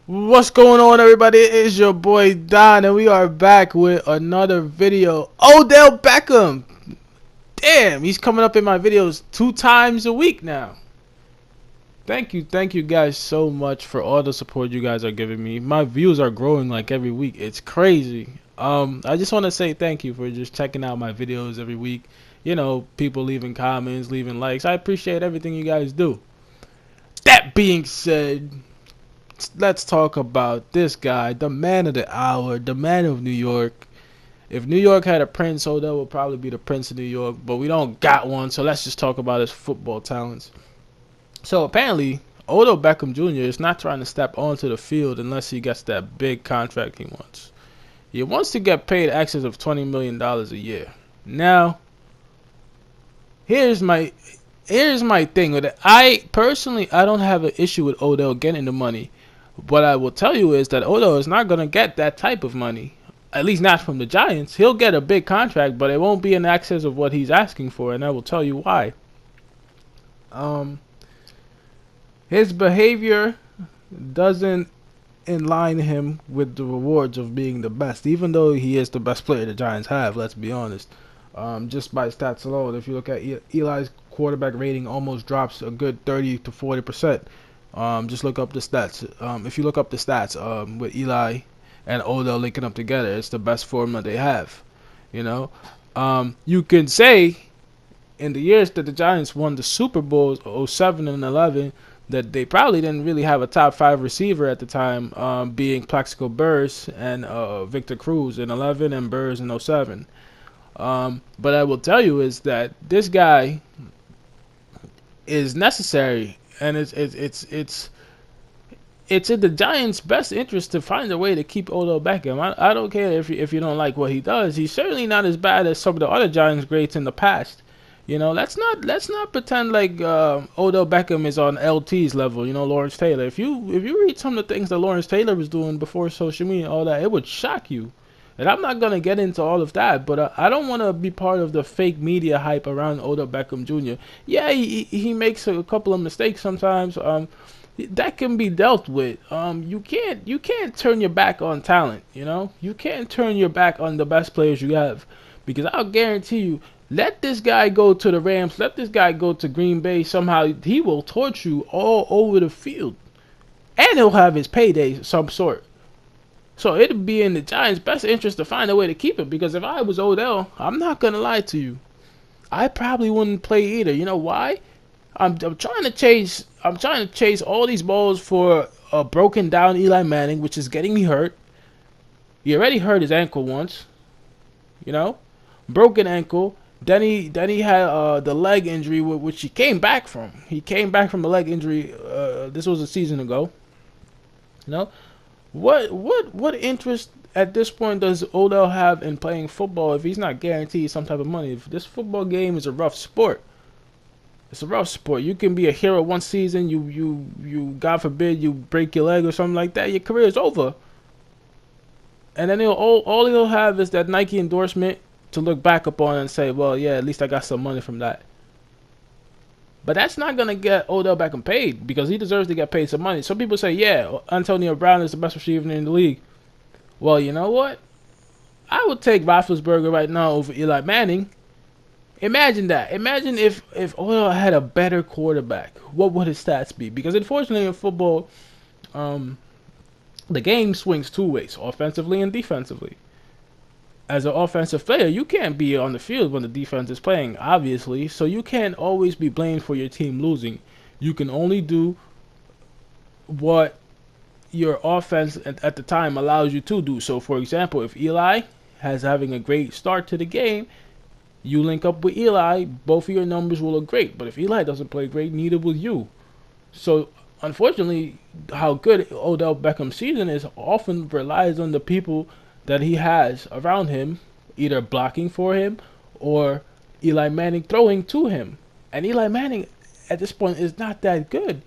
What's going on, everybody? It is your boy Don, and we are back with another video. Odell Beckham! Damn, he's coming up in my videos 2 times a week now. Thank you guys so much for all the support you guys are giving me. My views are growing like every week. It's crazy. I just want to say thank you for just checking out my videos every week. You know, people leaving comments, leaving likes. I appreciate everything you guys do. That being said, let's talk about this guy, the man of the hour, the man of New York. If New York had a prince, Odell would probably be the prince of New York, but we don't got one, so let's just talk about his football talents. So apparently, Odell Beckham Jr. is not trying to step onto the field unless he gets that big contract he wants. He wants to get paid excess of $20 million a year. Now, here's my thing with it. I don't have an issue with Odell getting the money. What I will tell you is that Odell is not going to get that type of money, at least not from the Giants. He'll get a big contract, but it won't be in excess of what he's asking for, and I will tell you why. His behavior doesn't align him with the rewards of being the best, even though he is the best player the Giants have, let's be honest. Just by stats alone, if you look at Eli's quarterback rating almost drops a good 30 to 40%. Just look up the stats. If you look up the stats with Eli and Odell linking up together, it's the best formula they have. You know, you can say in the years that the Giants won the Super Bowls, 07 and 11, that they probably didn't really have a top 5 receiver at the time, being Plaxico Burress and Victor Cruz in 11 and Burress in 07. But I will tell you is that this guy is necessary, and it's in the Giants' best interest to find a way to keep Odell Beckham. I don't care if you don't like what he does. He's certainly not as bad as some of the other Giants greats in the past. You know, let's not pretend like Odell Beckham is on LT's level. You know, Lawrence Taylor. If you read some of the things that Lawrence Taylor was doing before social media and all that, it would shock you. And I'm not gonna get into all of that, but I don't want to be part of the fake media hype around Odell Beckham Jr. Yeah, he makes a couple of mistakes sometimes. That can be dealt with. You can't turn your back on talent. You know, you can't turn your back on the best players you have, because I'll guarantee you, let this guy go to the Rams, let this guy go to Green Bay. Somehow he will torch you all over the field, and he'll have his payday of some sort. So it'd be in the Giants' best interest to find a way to keep it, because if I was Odell, I'm not gonna lie to you, I probably wouldn't play either. You know why? I'm trying to chase all these balls for a broken down Eli Manning, which is getting me hurt. He already hurt his ankle once, you know, broken ankle. Then he had the leg injury, which he came back from. He came back from a leg injury. This was a season ago. You know, what interest at this point does Odell have in playing football if he's not guaranteed some type of money? If this football game is a rough sport. It's a rough sport. You can be a hero one season, you God forbid you break your leg or something like that, your career is over. And then all he'll have is that Nike endorsement to look back upon and say, well, yeah, at least I got some money from that. But that's not gonna get Odell Beckham paid, because he deserves to get paid some money. Some people say, yeah, Antonio Brown is the best receiver in the league. Well, you know what? I would take Roethlisberger right now over Eli Manning. Imagine that. Imagine if Odell had a better quarterback. What would his stats be? Because unfortunately in football, the game swings two ways, offensively and defensively. As an offensive player, you can't be on the field when the defense is playing, obviously, so you can't always be blamed for your team losing. You can only do what your offense at the time allows you to do. So, for example, if Eli has having a great start to the game, you link up with Eli, both of your numbers will look great. But if Eli doesn't play great, neither will you. So, unfortunately, how good Odell Beckham's season is often relies on the people that he has around him, either blocking for him or Eli Manning throwing to him. And Eli Manning at this point is not that good,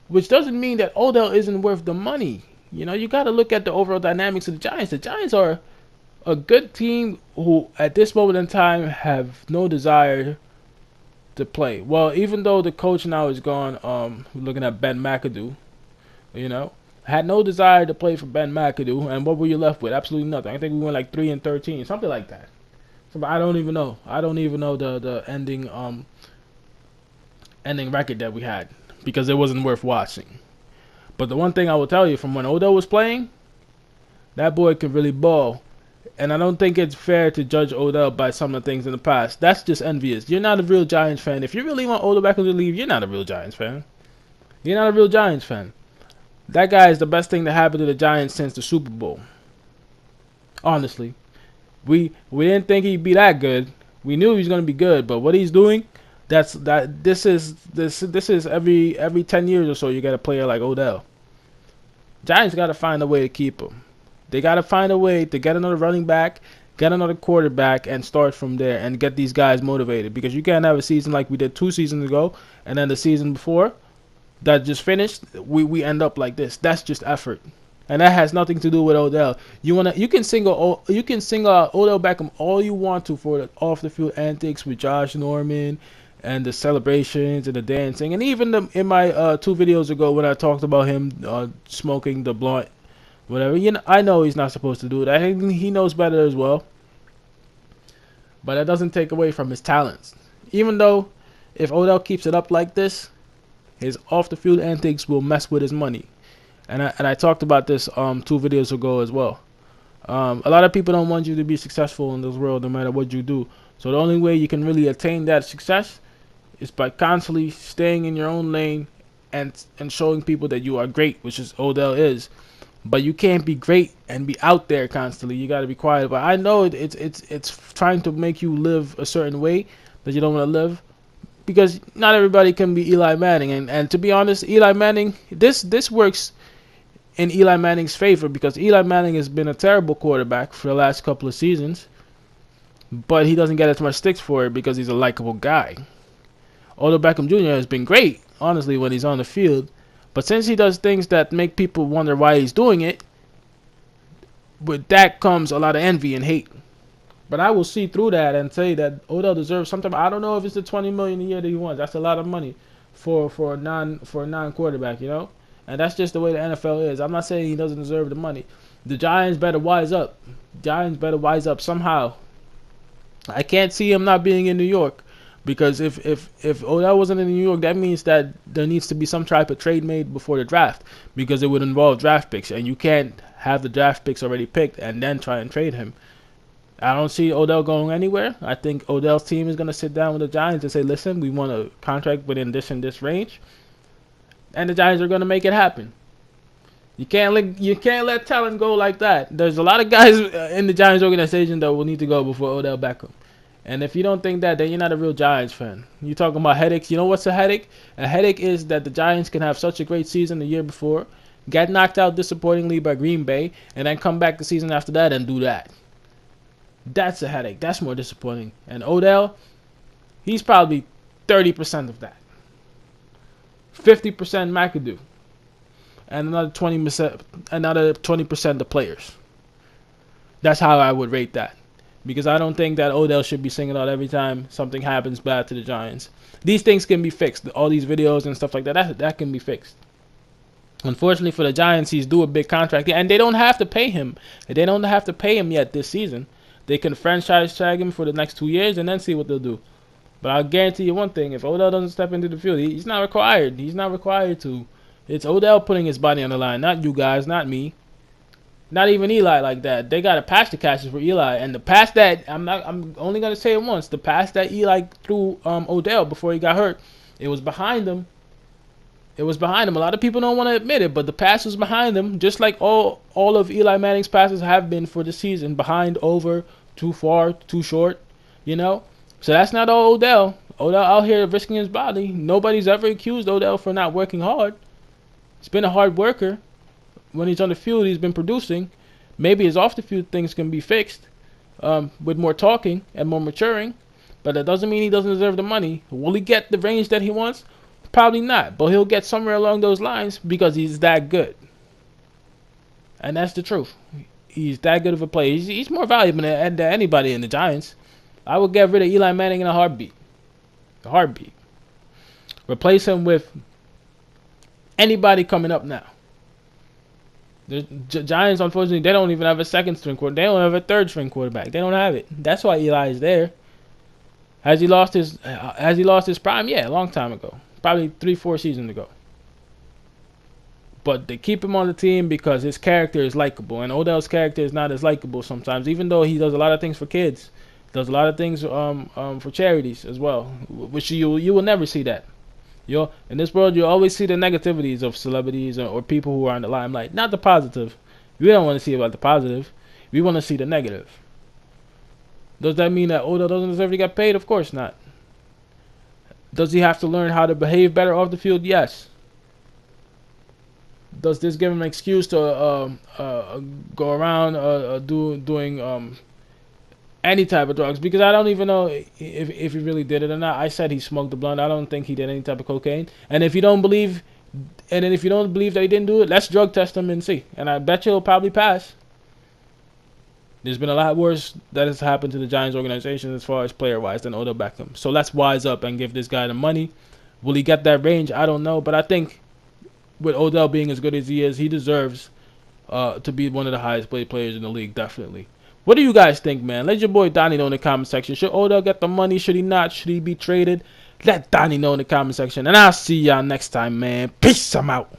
which doesn't mean that Odell isn't worth the money. You know, you got to look at the overall dynamics of the Giants. The Giants are a good team who at this moment in time have no desire to play. Well, even though the coach now is gone, looking at Ben McAdoo, you know, Had no desire to play for Ben McAdoo, and what were you left with? Absolutely nothing. I think we went like 3-13, something like that. So I don't even know. I don't even know the ending record that we had because it wasn't worth watching. But the one thing I will tell you from when Odell was playing, that boy could really ball. And I don't think it's fair to judge Odell by some of the things in the past. That's just envious. You're not a real Giants fan. If you really want Odell Beckham to leave, you're not a real Giants fan. You're not a real Giants fan. That guy is the best thing to happen to the Giants since the Super Bowl. Honestly. We didn't think he'd be that good. We knew he was going to be good, but what he's doing, this is every 10 years or so you get a player like Odell. Giants got to find a way to keep him. They got to find a way to get another running back, get another quarterback, and start from there and get these guys motivated. Because you can't have a season like we did 2 seasons ago, and then the season before that just finished, we end up like this. That's just effort, and that has nothing to do with Odell. You can single Odell Beckham all you want to for the off the field antics with Josh Norman and the celebrations and the dancing, and even in my 2 videos ago when I talked about him smoking the blunt. Whatever, I know he's not supposed to do that. He knows better as well. But that doesn't take away from his talents. Even though, if Odell keeps it up like this, his off-the-field antics will mess with his money. And I talked about this 2 videos ago as well. A lot of people don't want you to be successful in this world no matter what you do. So the only way you can really attain that success is by constantly staying in your own lane and showing people that you are great, which is Odell is. But you can't be great and be out there constantly. You got to be quiet. But I know it's trying to make you live a certain way that you don't want to live, because not everybody can be Eli Manning. And to be honest, Eli Manning, this works in Eli Manning's favor, because Eli Manning has been a terrible quarterback for the last couple of seasons, but he doesn't get as much sticks for it because he's a likable guy. Odell Beckham Jr. has been great, honestly, when he's on the field. But since he does things that make people wonder why he's doing it, with that comes a lot of envy and hate. But I will see through that and say that Odell deserves something. I don't know if it's the $20 million a year that he wants. That's a lot of money for a non quarterback, And that's just the way the NFL is. I'm not saying he doesn't deserve the money. The Giants better wise up. Giants better wise up somehow. I can't see him not being in New York. Because if Odell wasn't in New York, that means that there needs to be some type of trade made before the draft, because it would involve draft picks, and you can't have the draft picks already picked and then try and trade him. I don't see Odell going anywhere. I think Odell's team is going to sit down with the Giants and say, listen, we want a contract within this and this range, and the Giants are going to make it happen. You can't let talent go like that. There's a lot of guys in the Giants organization that will need to go before Odell Beckham. And if you don't think that, then you're not a real Giants fan. You're talking about headaches. You know what's a headache? A headache is that the Giants can have such a great season the year before, get knocked out disappointingly by Green Bay, and then come back the season after that and do that. That's a headache. That's more disappointing. And Odell, he's probably 30% of that. 50% McAdoo. And another 20% the players. That's how I would rate that. Because I don't think that Odell should be singing out every time something happens bad to the Giants. These things can be fixed. All these videos and stuff like that can be fixed. Unfortunately for the Giants, he's due a big contract. And they don't have to pay him. They don't have to pay him yet this season. They can franchise tag him for the next 2 years and then see what they'll do. But I'll guarantee you one thing. If Odell doesn't step into the field, he's not required. He's not required to. It's Odell putting his body on the line. Not you guys, not me. Not even Eli like that. They got to pass the catches for Eli, and the pass that I'm only gonna say it once. The pass that Eli threw Odell before he got hurt, it was behind him. It was behind him. A lot of people don't want to admit it, but the pass was behind him, just like all of Eli Manning's passes have been for the season. Behind, over, too far, too short. So that's not all Odell. Odell out here risking his body. Nobody's ever accused Odell for not working hard. He's been a hard worker. When he's on the field, he's been producing. Maybe his off-the-field things can be fixed with more talking and more maturing, but that doesn't mean he doesn't deserve the money. Will he get the range that he wants? Probably not, but he'll get somewhere along those lines because he's that good. And that's the truth. He's that good of a player. He's more valuable than anybody in the Giants. I would get rid of Eli Manning in a heartbeat. A heartbeat. Replace him with anybody coming up now. The Giants, unfortunately, they don't even have a second string quarterback. They don't have a third string quarterback. They don't have it. That's why Eli is there. Has he lost his prime? Yeah, a long time ago. Probably 3-4 seasons ago. But they keep him on the team because his character is likable, and Odell's character is not as likable sometimes. Even though he does a lot of things for kids, does a lot of things for charities as well, which you will never see that. In this world, you always see the negativities of celebrities or people who are in the limelight, not the positive. We don't want to see about the positive. We want to see the negative. Does that mean that Odell doesn't deserve to get paid? Of course not. Does he have to learn how to behave better off the field? Yes. Does this give him an excuse to go around doing any type of drugs? Because I don't even know if he really did it or not. I said he smoked the blunt. I don't think he did any type of cocaine. And if you don't believe, that he didn't do it, let's drug test him and see. And I bet you he'll probably pass. There's been a lot worse that has happened to the Giants organization as far as player-wise than Odell Beckham. So let's wise up and give this guy the money. Will he get that range? I don't know. But I think with Odell being as good as he is, he deserves to be one of the highest paid players in the league, definitely. What do you guys think, man? Let your boy Donnie know in the comment section. Should Odell get the money? Should he not? Should he be traded? Let Donnie know in the comment section. And I'll see y'all next time, man. Peace. I'm out.